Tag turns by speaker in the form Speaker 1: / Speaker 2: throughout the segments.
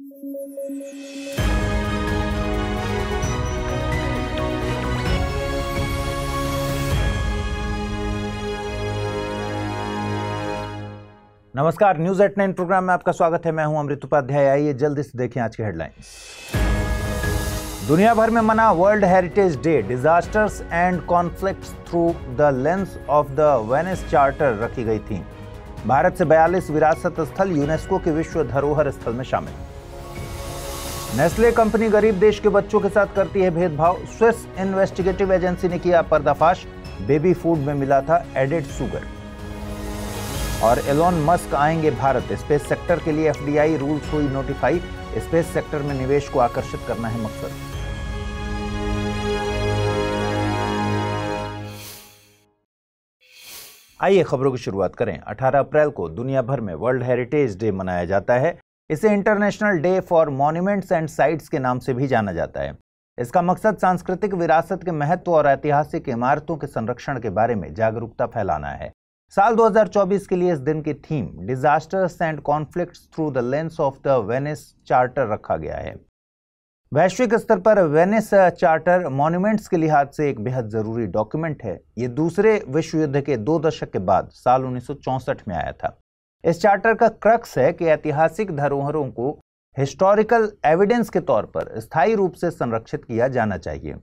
Speaker 1: नमस्कार, news at 9 programme में आपका स्वागत है। मैं हूं अमृत उपाध्याय। आइए जल्दी से देखें आज के हेडलाइंस। दुनिया भर में मना world heritage day, disasters and conflicts through the lens of the Venice charter रखी गई थी। भारत से 42 विरासत स्थल यूनेस्को के विश्व धरोहर स्थल में शामिल। नेस्ले कंपनी गरीब देश के बच्चों के साथ करती है भेदभाव, स्विस इन्वेस्टिगेटिव एजेंसी ने किया पर्दाफाश। बेबी फूड में मिला था एडेड शुगर। और एलोन मस्क आएंगे भारत, स्पेस सेक्टर के लिए एफडीआई रूल्स हुई नोटिफाई। स्पेस सेक्टर में निवेश को आकर्षित करना है मकसद। आइए खबरों की शुरुआत करें। 18 अप्रैल को दुनिया भर में वर्ल्ड हेरिटेज डे मनाया जाता है। इसे international day for monuments and sites के नाम से भी जाना जाता है। इसका मकसद सांस्कृतिक विरासत के महत्व और ऐतिहासिक इमारतों के संरक्षण के बारे में जागरूकता फैलाना है। साल 2024 के लिए इस दिन की theme disasters and conflicts through the lens of the Venice charter रखा गया है। वैश्विक स्तर पर वेनिस चार्टर मॉन्यूमेंट्स के लिहाज से एक बेहद जरूरी डॉक्यूमेंट है। ये दूसरे विश्व युद्ध के 2 दशक के बाद साल 1964 में आया था। इस चार्टर का क्रक्स है कि ऐतिहासिक धरोहरों को हिस्टोरिकल एविडेंस के तौर पर स्थायी रूप से संरक्षित किया जाना चाहिए।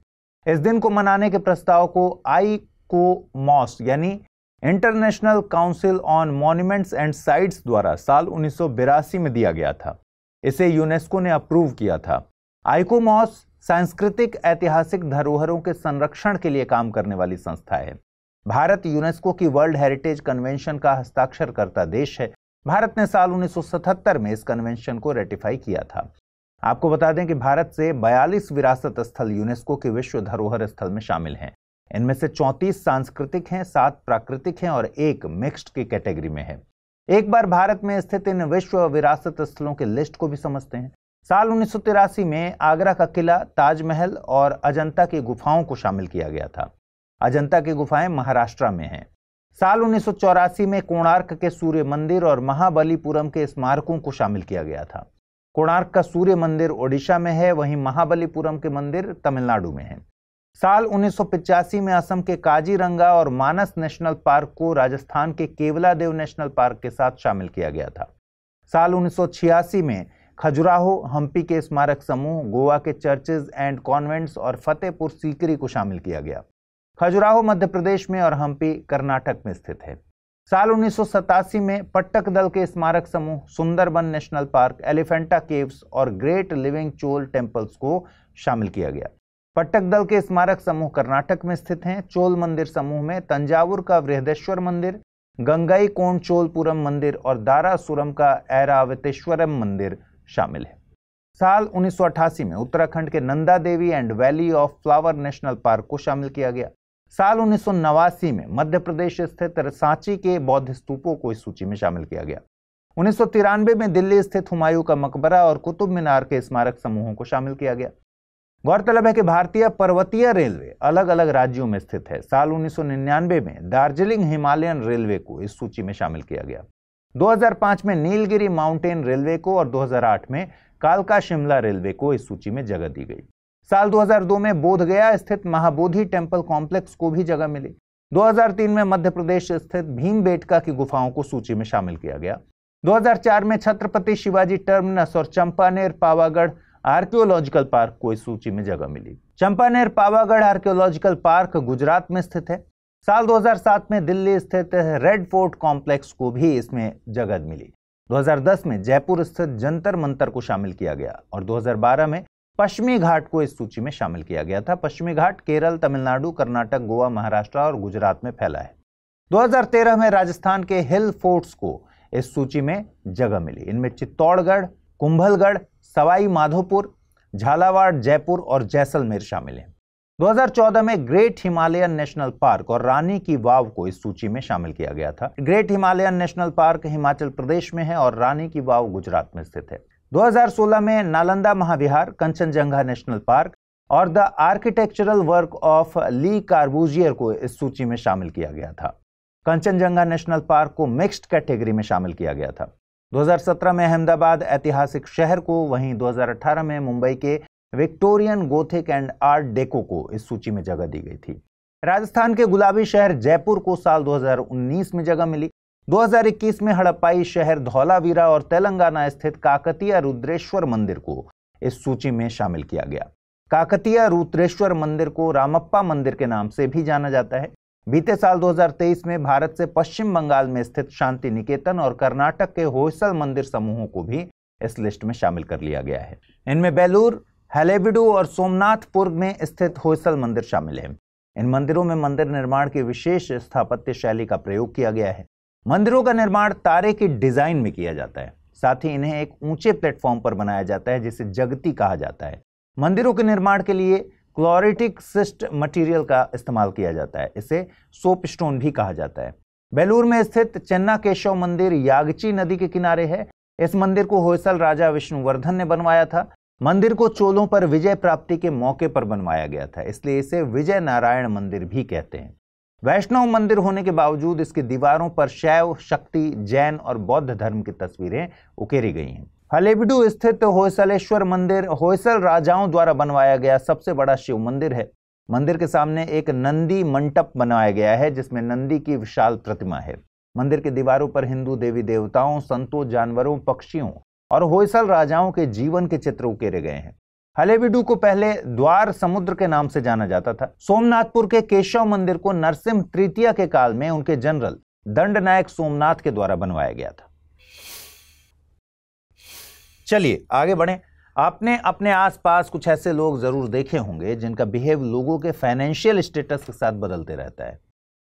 Speaker 1: इस दिन को मनाने के प्रस्ताव को आईकोमॉस यानी international council on monuments and sites द्वारा साल 1982 में दिया गया था। इसे यूनेस्को ने अप्रूव किया था। आईकोमॉस सांस्कृतिक ऐतिहासिक धरोहरों के संरक्षण के लिए काम करने वाली संस्था है। भारत यूनेस्को की वर्ल्ड हेरिटेज कन्वेंशन का हस्ताक्षरकर्ता देश है। भारत ने साल 1977 में इस कन्वेंशन को रेटिफाई किया था। आपको बता दें कि भारत से 42 विरासत स्थल यूनेस्को के विश्व धरोहर स्थल में शामिल हैं। इनमें से 34 सांस्कृतिक हैं, 7 प्राकृतिक हैं और 1 मिक्स्ड की कैटेगरी में है। एक बार भारत में स्थित इन विश्व विरासत स्थलों के लिस्ट को भी समझते हैं। साल 1983 में आगरा का किला, ताजमहल और अजंता की गुफाओं को शामिल किया गया था। अजंता की गुफाएं महाराष्ट्र में हैं। साल 1984 में कोणार्क के सूर्य मंदिर और महाबलीपुरम के स्मारकों को शामिल किया गया था। कोणार्क का सूर्य मंदिर ओडिशा में है, वहीं महाबलीपुरम के मंदिर तमिलनाडु में है। साल 1985 में असम के काजीरंगा और मानस नेशनल पार्क को राजस्थान के केवलादेव नेशनल पार्क के साथ शामिल किया गया था। साल 1986 में खजुराहो, हम्पी के स्मारक समूह, गोवा के चर्चेज एंड कॉन्वेंट्स और फतेहपुर सीकरी को शामिल किया गया। खजुराहो मध्य प्रदेश में और हम्पी कर्नाटक में स्थित है। साल 1987 में पट्टक दल के स्मारक समूह, Sundarban national park, Elephanta caves और ग्रेट लिविंग चोल टेम्पल्स को शामिल किया गया। पट्टक दल के स्मारक समूह कर्नाटक में स्थित हैं। चोल मंदिर समूह में तंजावुर का बृहदेश्वर मंदिर, गंगई कोण चोलपुरम मंदिर और दारासुरम का ऐरावतेश्वरम मंदिर शामिल है। साल 1988 में उत्तराखंड के Nanda Devi and valley of flower national park को शामिल किया गया। साल 1989 में मध्य प्रदेश स्थित सांची के बौद्ध स्तूपों को इस सूची में शामिल किया गया। 1993 में दिल्ली स्थित हुमायूं का मकबरा और कुतुब मीनार के स्मारक समूहों को शामिल किया गया। गौरतलब है कि भारतीय पर्वतीय रेलवे अलग अलग राज्यों में स्थित है। साल 1999 में दार्जिलिंग हिमालयन रेलवे को इस सूची में शामिल किया गया। 2005 में नीलगिरी माउंटेन रेलवे को और 2008 में कालका शिमला रेलवे को इस सूची में जगह दी गई। साल 2002 में बोधगया स्थित महाबोधि टेम्पल कॉम्प्लेक्स को भी जगह मिली। 2003 में मध्य प्रदेश स्थित भीमबेटका की गुफाओं को सूची में शामिल किया गया। 2004 में छत्रपति शिवाजी टर्मिनस और चंपानेर पावागढ़ आर्कियोलॉजिकल पार्क को इस सूची में जगह मिली। चंपानेर पावागढ़ आर्कियोलॉजिकल पार्क गुजरात में स्थित है। साल 2007 में दिल्ली स्थित रेड फोर्ट कॉम्प्लेक्स को भी इसमें जगह मिली। 2010 में जयपुर स्थित जंतर मंतर को शामिल किया गया और 2012 में पश्चिमी घाट को इस सूची में शामिल किया गया था। पश्चिमी घाट केरल, तमिलनाडु, कर्नाटक, गोवा, महाराष्ट्र और गुजरात में फैला है। 2013 में राजस्थान के हिल फोर्ट्स को इस सूची में जगह मिली। इनमें चित्तौड़गढ़, कुंभलगढ़, सवाई माधोपुर, झालावाड़, जयपुर और जैसलमेर शामिल हैं। 2014 में ग्रेट हिमालयन नेशनल पार्क और रानी की वाव को इस सूची में शामिल किया गया था। Great Himalayan national park Himachal Pradesh में है और रानी की वाव गुजरात में स्थित है। 2016 में नालंदा महाविहार, कंचनजंगा नेशनल पार्क और द आर्किटेक्चरल वर्क ऑफ ली कार्बूजियर को इस सूची में शामिल किया गया था। कंचनजंगा नेशनल पार्क को मिक्स्ड कैटेगरी में शामिल किया गया था। 2017 में अहमदाबाद ऐतिहासिक शहर को, वहीं 2018 में मुंबई के Victorian Gothic and art deco को इस सूची में जगह दी गई थी। राजस्थान के गुलाबी शहर जयपुर को साल 2019 में जगह मिली। 2021 में हड़प्पाई शहर धौलावीरा और तेलंगाना स्थित काकतीय रुद्रेश्वर मंदिर को इस सूची में शामिल किया गया। काकतीय रुद्रेश्वर मंदिर को रामप्पा मंदिर के नाम से भी जाना जाता है। बीते साल 2023 में भारत से पश्चिम बंगाल में स्थित शांति निकेतन और कर्नाटक के होयसल मंदिर समूहों को भी इस लिस्ट में शामिल कर लिया गया है। इनमें बेलूर, हलेबीडु और सोमनाथपुर में स्थित होयसल मंदिर शामिल है। इन मंदिरों में मंदिर निर्माण की विशेष स्थापत्य शैली का प्रयोग किया गया है। मंदिरों का निर्माण तारे की डिजाइन में किया जाता है। साथ ही इन्हें एक ऊंचे प्लेटफॉर्म पर बनाया जाता है जिसे जगती कहा जाता है। मंदिरों के निर्माण के लिए क्लोरिटिक सिस्ट मटेरियल का इस्तेमाल किया जाता है। इसे सोप स्टोन भी कहा जाता है। बेलूर में स्थित चेन्ना केशव मंदिर यागची नदी के किनारे है। इस मंदिर को होयसल राजा विष्णुवर्धन ने बनवाया था। मंदिर को चोलों पर विजय प्राप्ति के मौके पर बनवाया गया था, इसलिए इसे विजय नारायण मंदिर भी कहते हैं। वैष्णव मंदिर होने के बावजूद इसकी दीवारों पर शैव, शक्ति, जैन और बौद्ध धर्म की तस्वीरें उकेरी गई हैं। हलेबीडु स्थित होयसलेश्वर मंदिर होयसल राजाओं द्वारा बनवाया गया सबसे बड़ा शिव मंदिर है। मंदिर के सामने एक नंदी मंटप बनाया गया है जिसमें नंदी की विशाल प्रतिमा है। मंदिर की दीवारों पर हिंदू देवी देवताओं, संतों, जानवरों, पक्षियों और होयसल राजाओं के जीवन के चित्र उकेरे गए हैं। हलेबीडु को पहले द्वार समुद्र के नाम से जाना जाता था। सोमनाथपुर के केशव मंदिर को नरसिंह तृतीया के काल में उनके जनरल दंडनायक सोमनाथ के द्वारा बनवाया गया था। चलिए आगे बढ़ें। आपने अपने आसपास कुछ ऐसे लोग जरूर देखे होंगे जिनका बिहेव लोगों के फाइनेंशियल स्टेटस के साथ बदलते रहता है।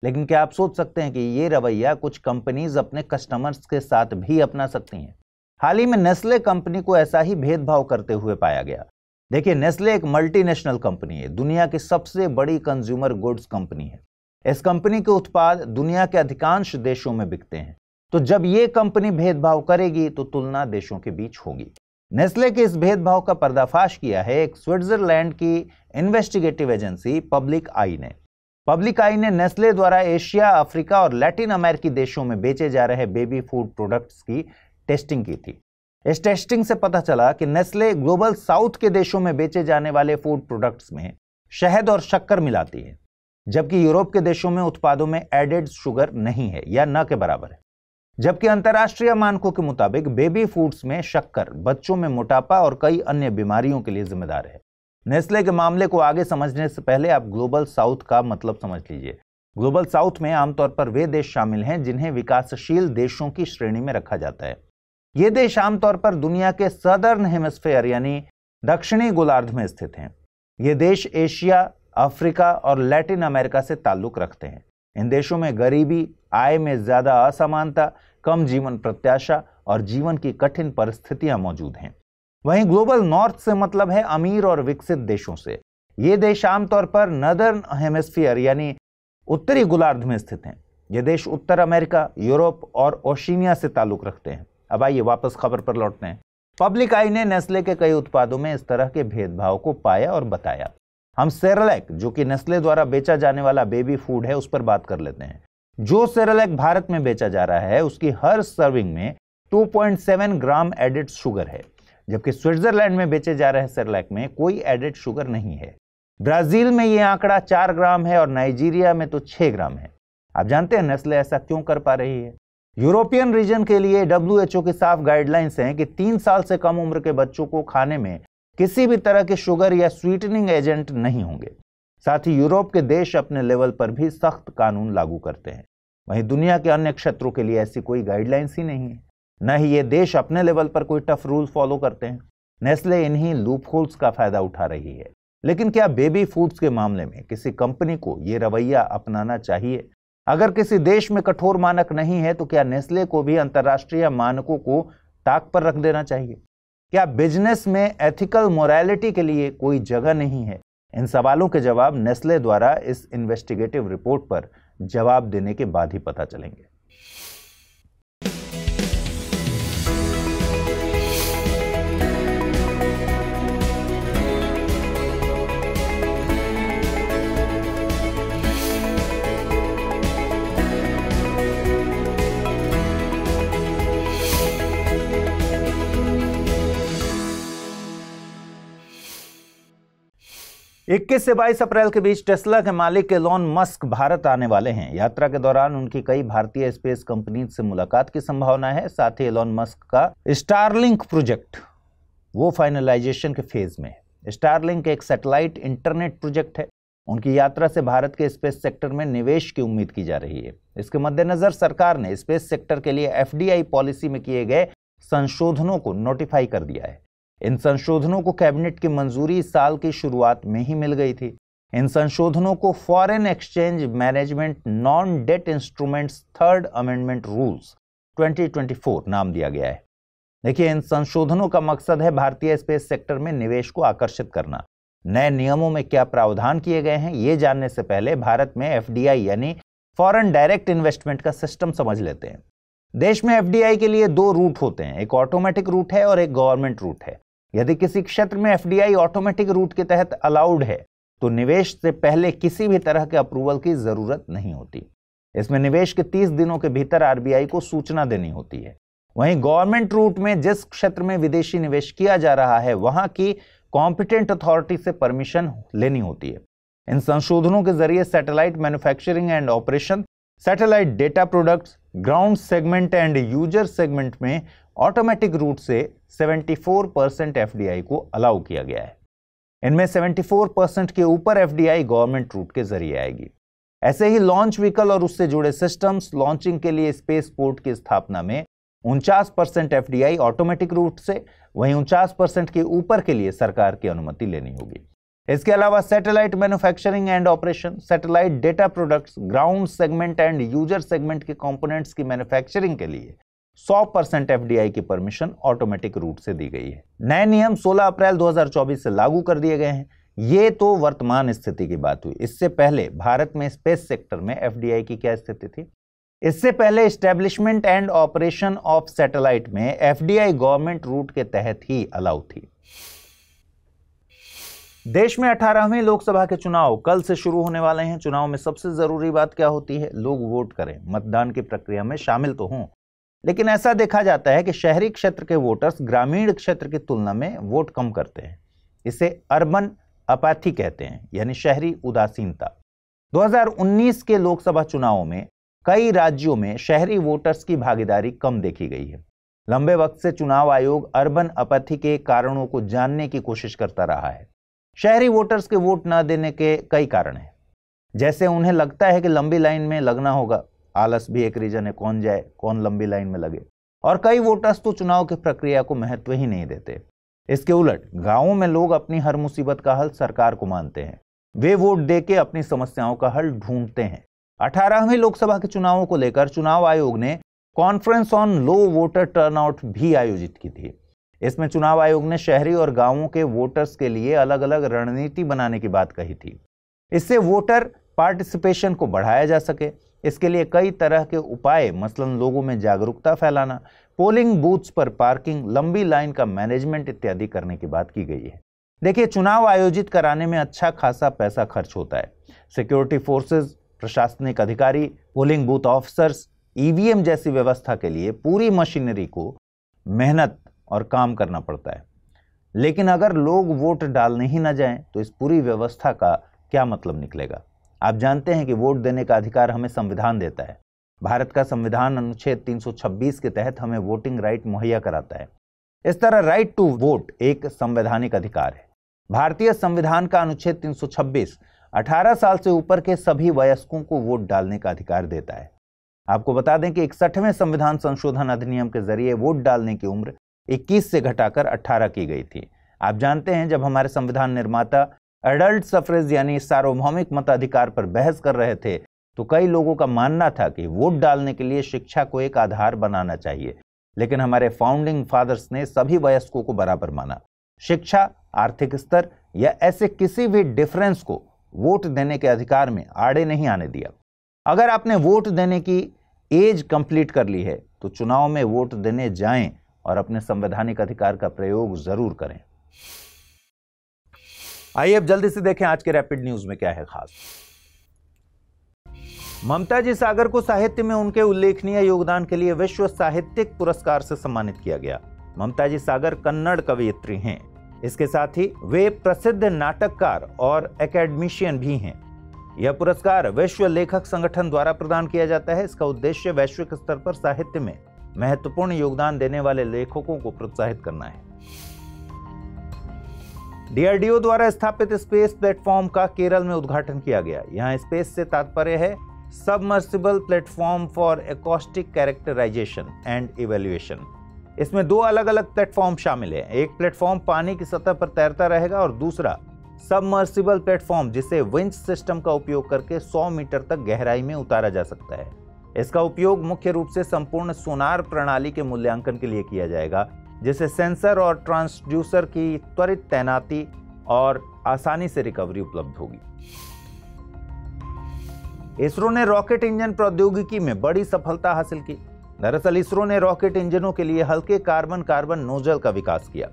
Speaker 1: लेकिन क्या आप सोच सकते हैं कि ये रवैया कुछ कंपनीज अपने कस्टमर्स के साथ भी अपना सकती हैं? हाल ही में नेस्ले कंपनी को ऐसा ही भेदभाव करते हुए पाया गया। देखिए, नेस्ले एक मल्टीनेशनल कंपनी है, दुनिया की सबसे बड़ी कंज्यूमर गुड्स कंपनी है। इस कंपनी के उत्पाद दुनिया के अधिकांश देशों में बिकते हैं। तो जब ये कंपनी भेदभाव करेगी तो तुलना देशों के बीच होगी। नेस्ले के इस भेदभाव का पर्दाफाश किया है एक स्विट्जरलैंड की इन्वेस्टिगेटिव एजेंसी पब्लिक आई ने। पब्लिक आई ने नेस्ले द्वारा एशिया, अफ्रीका और लैटिन अमेरिकी देशों में बेचे जा रहे बेबी फूड प्रोडक्ट्स की टेस्टिंग की थी। इस टेस्टिंग से पता चला कि नेस्ले ग्लोबल साउथ के देशों में बेचे जाने वाले फूड प्रोडक्ट्स में शहद और शक्कर मिलाती है, जबकि यूरोप के देशों में उत्पादों में एडेड शुगर नहीं है या न के बराबर है। जबकि अंतर्राष्ट्रीय मानकों के मुताबिक बेबी फूड्स में शक्कर बच्चों में मोटापा और कई अन्य बीमारियों के लिए जिम्मेदार है। नेस्ले के मामले को आगे समझने से पहले आप ग्लोबल साउथ का मतलब समझ लीजिए। ग्लोबल साउथ में आमतौर पर वे देश शामिल हैं जिन्हें विकासशील देशों की श्रेणी में रखा जाता है। ये देश आमतौर पर दुनिया के सदर्न हेमिस्फेयर यानी दक्षिणी गोलार्ध में स्थित हैं। ये देश एशिया, अफ्रीका और लैटिन अमेरिका से ताल्लुक रखते हैं। इन देशों में गरीबी, आय में ज्यादा असमानता, कम जीवन प्रत्याशा और जीवन की कठिन परिस्थितियां मौजूद हैं। वहीं ग्लोबल नॉर्थ से मतलब है अमीर और विकसित देशों से। ये देश आमतौर पर नदर्न हेमिस्फीयर यानी उत्तरी गोलार्ध में स्थित हैं। ये देश उत्तर अमेरिका, यूरोप और ओशिनिया से ताल्लुक रखते हैं। अब आइए वापस खबर पर लौटते हैं। पब्लिक आई ने नेस्ले के कई उत्पादों में इस तरह के भेदभाव को पाया और बताया। हम सेरेलैक, जो कि नेस्ले द्वारा बेचा जाने वाला बेबी फूड है, उस पर बात कर लेते हैं। जो सेरेलैक भारत में बेचा जा रहा है उसकी हर सर्विंग में 2.7 ग्राम एडेड शुगर है, जबकि स्विट्जरलैंड में बेचे जा रहे सेरेलैक में कोई एडेड शुगर नहीं है। ब्राजील में यह आंकड़ा 4 ग्राम है और नाइजीरिया में तो 6 ग्राम है। आप जानते हैं नेस्ले ऐसा क्यों कर पा रही है? यूरोपियन रीजन के लिए WHO की साफ गाइडलाइंस हैं कि 3 साल से कम उम्र के बच्चों को खाने में किसी भी तरह के शुगर या स्वीटनिंग एजेंट नहीं होंगे। साथ ही यूरोप के देश अपने लेवल पर भी सख्त कानून लागू करते हैं। वहीं दुनिया के अन्य क्षेत्रों के लिए ऐसी कोई गाइडलाइंस ही नहीं है, न ही ये देश अपने लेवल पर कोई टफ रूल फॉलो करते हैं। नेस्ले इन्हीं लूपहोल्स का फायदा उठा रही है। लेकिन क्या बेबी फूड्स के मामले में किसी कंपनी को ये रवैया अपनाना चाहिए? अगर किसी देश में कठोर मानक नहीं है तो क्या नेस्ले को भी अंतर्राष्ट्रीय मानकों को ताक पर रख देना चाहिए? क्या बिजनेस में एथिकल मोरालिटी के लिए कोई जगह नहीं है? इन सवालों के जवाब नेस्ले द्वारा इस इन्वेस्टिगेटिव रिपोर्ट पर जवाब देने के बाद ही पता चलेंगे। 21 से 22 अप्रैल के बीच टेस्ला के मालिक एलोन मस्क भारत आने वाले हैं। यात्रा के दौरान उनकी कई भारतीय स्पेस कंपनी से मुलाकात की संभावना है। साथ ही एलोन मस्क का स्टारलिंक प्रोजेक्ट वो फाइनलाइजेशन के फेज में है। स्टारलिंक एक सैटेलाइट इंटरनेट प्रोजेक्ट है। उनकी यात्रा से भारत के स्पेस सेक्टर में निवेश की उम्मीद की जा रही है। इसके मद्देनजर सरकार ने स्पेस सेक्टर के लिए FDI पॉलिसी में किए गए संशोधनों को नोटिफाई कर दिया है। इन संशोधनों को कैबिनेट की मंजूरी इस साल की शुरुआत में ही मिल गई थी। इन संशोधनों को foreign exchange management non debt instruments third amendment rules 2024 नाम दिया गया है। देखिए, इन संशोधनों का मकसद है भारतीय स्पेस सेक्टर में निवेश को आकर्षित करना। नए नियमों में क्या प्रावधान किए गए हैं, ये जानने से पहले भारत में FDI यानी फॉरेन डायरेक्ट इन्वेस्टमेंट का सिस्टम समझ लेते हैं। देश में FDI के लिए 2 रूट होते हैं, एक ऑटोमेटिक रूट है और एक गवर्नमेंट रूट है। यदि किसी क्षेत्र में FDI ऑटोमेटिक रूट के तहत अलाउड है तो निवेश से पहले किसी भी तरह के अप्रूवल की जरूरत नहीं होती। इसमें निवेश के 30 दिनों के भीतर RBI को सूचना देनी होती है। वहीं गवर्नमेंट रूट में जिस क्षेत्र में विदेशी निवेश किया जा रहा है वहां की कॉम्पिटेंट अथॉरिटी से परमिशन लेनी होती है। इन संशोधनों के जरिए satellite manufacturing and operation, satellite data products, ground segment and user segment में ऑटोमेटिक रूट से 74% FDI को अलाउ किया गया है। इनमें 74% के ऊपर FDI गवर्नमेंट रूट के जरिए आएगी। ऐसे ही लॉन्च व्हीकल और उससे जुड़े सिस्टम्स, लॉन्चिंग के लिए स्पेस पोर्ट की स्थापना में 49% FDI ऑटोमेटिक रूट से, वहीं 49% के ऊपर के लिए सरकार की अनुमति लेनी होगी। इसके अलावा satellite manufacturing and operation, satellite data products, ground segment and user segment के कंपोनेंट्स की मैन्युफैक्चरिंग के लिए 100% FDI की परमिशन ऑटोमेटिक रूट से दी गई है। नए नियम 16 अप्रैल 2024 से लागू कर दिए गए हैं। ये तो वर्तमान स्थिति की बात हुई। इससे पहले भारत में स्पेस सेक्टर में FDI की क्या स्थिति थी? इससे पहले establishment and operation of satellite में FDI गवर्नमेंट रूट के तहत ही अलाउ थी। देश में 18वें लोकसभा के चुनाव कल से शुरू होने वाले हैं। चुनाव में सबसे जरूरी बात क्या होती है? लोग वोट करें, मतदान की प्रक्रिया में शामिल तो हों। लेकिन ऐसा देखा जाता है कि शहरी क्षेत्र के वोटर्स ग्रामीण क्षेत्र की तुलना में वोट कम करते हैं। इसे अर्बन अपैथी कहते हैं, यानी शहरी उदासीनता। 2019 के लोकसभा चुनावों में कई राज्यों में शहरी वोटर्स की भागीदारी कम देखी गई है। लंबे वक्त से चुनाव आयोग अर्बन अपैथी के कारणों को जानने की कोशिश करता रहा है। शहरी वोटर्स के वोट न देने के कई कारण हैं, जैसे उन्हें लगता है कि लंबी लाइन में लगना होगा। आलस भी एक रीजन है, कौन जाए, कौन लंबी लाइन में लगे। और कई वोटर्स तो चुनाव की प्रक्रिया को महत्व ही नहीं देते। इसके उलट गांवों में लोग अपनी हर मुसीबत का हल सरकार को मानते हैं। वे वोट देके अपनी समस्याओं का हल ढूंढते हैं। 18वें लोकसभा के चुनावों को लेकर चुनाव आयोग ने conference on low voter turnout भी आयोजित की थी। इसमें चुनाव आयोग ने शहरी और गांवों के वोटर्स के लिए अलग अलग रणनीति बनाने की बात कही थी। इससे वोटर पार्टिसिपेशन को बढ़ाया जा सके। इसके लिए कई तरह के उपाय, मसलन लोगों में जागरूकता फैलाना, पोलिंग बूथ्स पर पार्किंग, लंबी लाइन का मैनेजमेंट इत्यादि करने की बात की गई है। देखिए, चुनाव आयोजित कराने में अच्छा खासा पैसा खर्च होता है। सिक्योरिटी फोर्सेस, प्रशासनिक अधिकारी, पोलिंग बूथ ऑफिसर्स, EVM जैसी व्यवस्था के लिए पूरी मशीनरी को मेहनत और काम करना पड़ता है। लेकिन अगर लोग वोट डालने ही न जाएं तो इस पूरी व्यवस्था का क्या मतलब निकलेगा? आप जानते हैं कि वोट देने का अधिकार हमें संविधान देता है। भारत का संविधान अनुच्छेद 326 के तहत हमें वोटिंग राइट मुहैया कराता है। इस तरह राइट टू वोट एक संवैधानिक अधिकार है। भारतीय संविधान का अनुच्छेद 326 18 साल से ऊपर के सभी वयस्कों को वोट डालने का अधिकार देता है। आपको बता दें कि 61वें संविधान संशोधन अधिनियम के जरिए वोट डालने की उम्र 21 से घटाकर 18 की गई थी। आप जानते हैं, जब हमारे संविधान निर्माता एडल्ट सफरेज यानी सार्वभौमिक मताधिकार पर बहस कर रहे थे तो कई लोगों का मानना था कि वोट डालने के लिए शिक्षा को एक आधार बनाना चाहिए। लेकिन हमारे फाउंडिंग फादर्स ने सभी वयस्कों को बराबर माना। शिक्षा, आर्थिक स्तर या ऐसे किसी भी डिफरेंस को वोट देने के अधिकार में आड़े नहीं आने दिया। अगर आपने वोट देने की एज कंप्लीट कर ली है तो चुनाव में वोट देने जाएं और अपने संवैधानिक अधिकार का प्रयोग जरूर करें। आइए अब जल्दी से देखें आज के रैपिड न्यूज में क्या है खास। ममता जी सागर को साहित्य में उनके उल्लेखनीय योगदान के लिए विश्व साहित्यिक पुरस्कार से सम्मानित किया गया। ममता जी सागर कन्नड़ कवयित्री हैं। इसके साथ ही वे प्रसिद्ध नाटककार और एकेडमिशियन भी हैं। यह पुरस्कार विश्व लेखक संगठन द्वारा प्रदान किया जाता है। इसका उद्देश्य वैश्विक स्तर पर साहित्य में महत्वपूर्ण योगदान देने वाले लेखकों को प्रोत्साहित करना है। डीआरडीओ द्वारा स्थापित स्पेस प्लेटफॉर्म का केरल में उद्घाटन किया गया। यहाँ स्पेस से तात्पर्य है submersible platform for acoustic characterization and evaluation. इसमें 2 अलग अलग प्लेटफॉर्म शामिल है। एक प्लेटफॉर्म पानी की सतह पर तैरता रहेगा और दूसरा सबमर्सिबल प्लेटफॉर्म जिसे विंच सिस्टम का उपयोग करके 100 मीटर तक गहराई में उतारा जा सकता है। इसका उपयोग मुख्य रूप से संपूर्ण सोनार प्रणाली के मूल्यांकन के लिए किया जाएगा, जिससे सेंसर और ट्रांसड्यूसर की त्वरित तैनाती और आसानी से रिकवरी उपलब्ध होगी। इसरो ने रॉकेट इंजन प्रौद्योगिकी में बड़ी सफलता हासिल की। दरअसल इसरो ने रॉकेट इंजनों के लिए हल्के कार्बन कार्बन नोजल का विकास किया।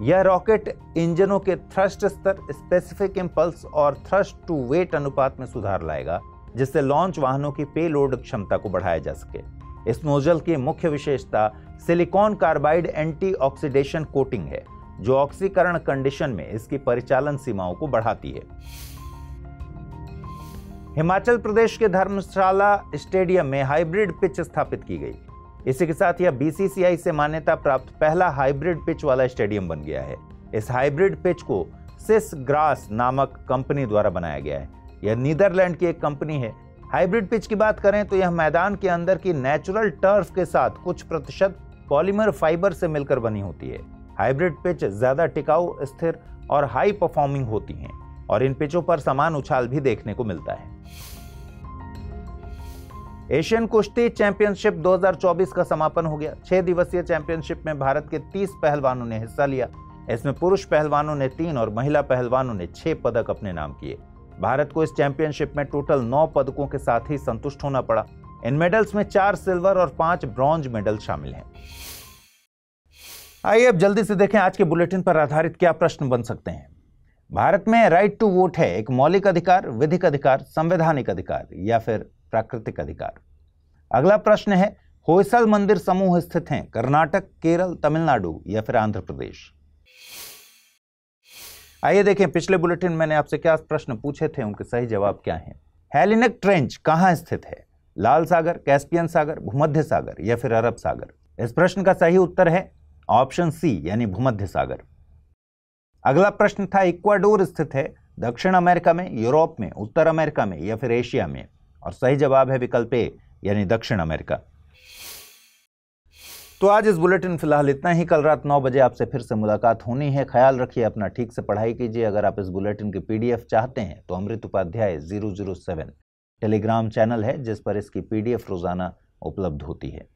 Speaker 1: यह रॉकेट इंजनों के थ्रस्ट स्तर, स्पेसिफिक इंपल्स और थ्रस्ट टू वेट अनुपात में सुधार लाएगा, जिससे लॉन्च वाहनों की पेलोड क्षमता को बढ़ाया जा सके। इस नोजल की मुख्य विशेषता silicon carbide anti oxidation coating है, जो ऑक्सीकरण कंडीशन में इसकी परिचालन सीमाओं को बढ़ाती है। हिमाचल प्रदेश के धर्मशाला स्टेडियम में हाइब्रिड पिच स्थापित की गई। इसी के साथ यह बीसीसीआई से मान्यता प्राप्त पहला हाइब्रिड पिच वाला स्टेडियम बन गया है। इस हाइब्रिड पिच को सिस ग्रास नामक कंपनी द्वारा बनाया गया है। यह नीदरलैंड की एक कंपनी है। हाइब्रिड पिच की बात करें तो यह मैदान के अंदर की नेचुरल टर्फ के साथ कुछ प्रतिशत पॉलीमर फाइबर से मिलकर बनी होती है। हाइब्रिड पिच ज्यादा टिकाऊ, स्थिर और हाई परफॉर्मिंग होती हैं और इन पिचों पर समान उछाल भी देखने को मिलता है। एशियन कुश्ती चैंपियनशिप 2024 का समापन हो गया। 6 दिवसीय चैंपियनशिप में भारत के 30 पहलवानों ने हिस्सा लिया। इसमें पुरुष पहलवानों ने 3 और महिला पहलवानों ने 6 पदक अपने नाम किए। भारत को इस चैंपियनशिप में टोटल 9 पदकों के साथ ही संतुष्ट होना पड़ा। इन मेडल्स में 4 सिल्वर और 5 ब्रॉन्ज मेडल शामिल हैं। आइए अब जल्दी से देखें आज के बुलेटिन पर आधारित क्या प्रश्न बन सकते हैं। भारत में राइट टू वोट है एक मौलिक अधिकार, विधिक अधिकार, संवैधानिक अधिकार या फिर प्राकृतिक अधिकार। अगला प्रश्न है होयसल मंदिर समूह स्थित हैं कर्नाटक, केरल, तमिलनाडु या फिर आंध्र प्रदेश। आइए देखें पिछले बुलेटिन मैंने आपसे क्या प्रश्न पूछे थे, उनके सही जवाब क्या हैं। हेलिनक ट्रेंच कहां स्थित है? लाल सागर, कैस्पियन सागर, भूमध्य सागर या फिर अरब सागर। इस प्रश्न का सही उत्तर है ऑप्शन सी यानी भूमध्य सागर। अगला प्रश्न था इक्वाडोर स्थित है दक्षिण अमेरिका में, यूरोप में, उत्तर अमेरिका में या फिर एशिया में, और सही जवाब है विकल्प ए यानी दक्षिण अमेरिका। तो आज इस बुलेटिन फिलहाल इतना ही। कल रात 9 बजे आपसे फिर से मुलाकात होनी है। ख्याल रखिए अपना, ठीक से पढ़ाई कीजिए। अगर आप इस बुलेटिन की पीडीएफ चाहते हैं तो अमृत उपाध्याय 007 टेलीग्राम चैनल है जिस पर इसकी पीडीएफ रोजाना उपलब्ध होती है।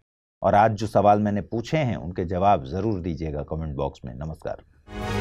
Speaker 1: और आज जो सवाल मैंने पूछे हैं उनके जवाब जरूर दीजिएगा कमेंट बॉक्स में। नमस्कार।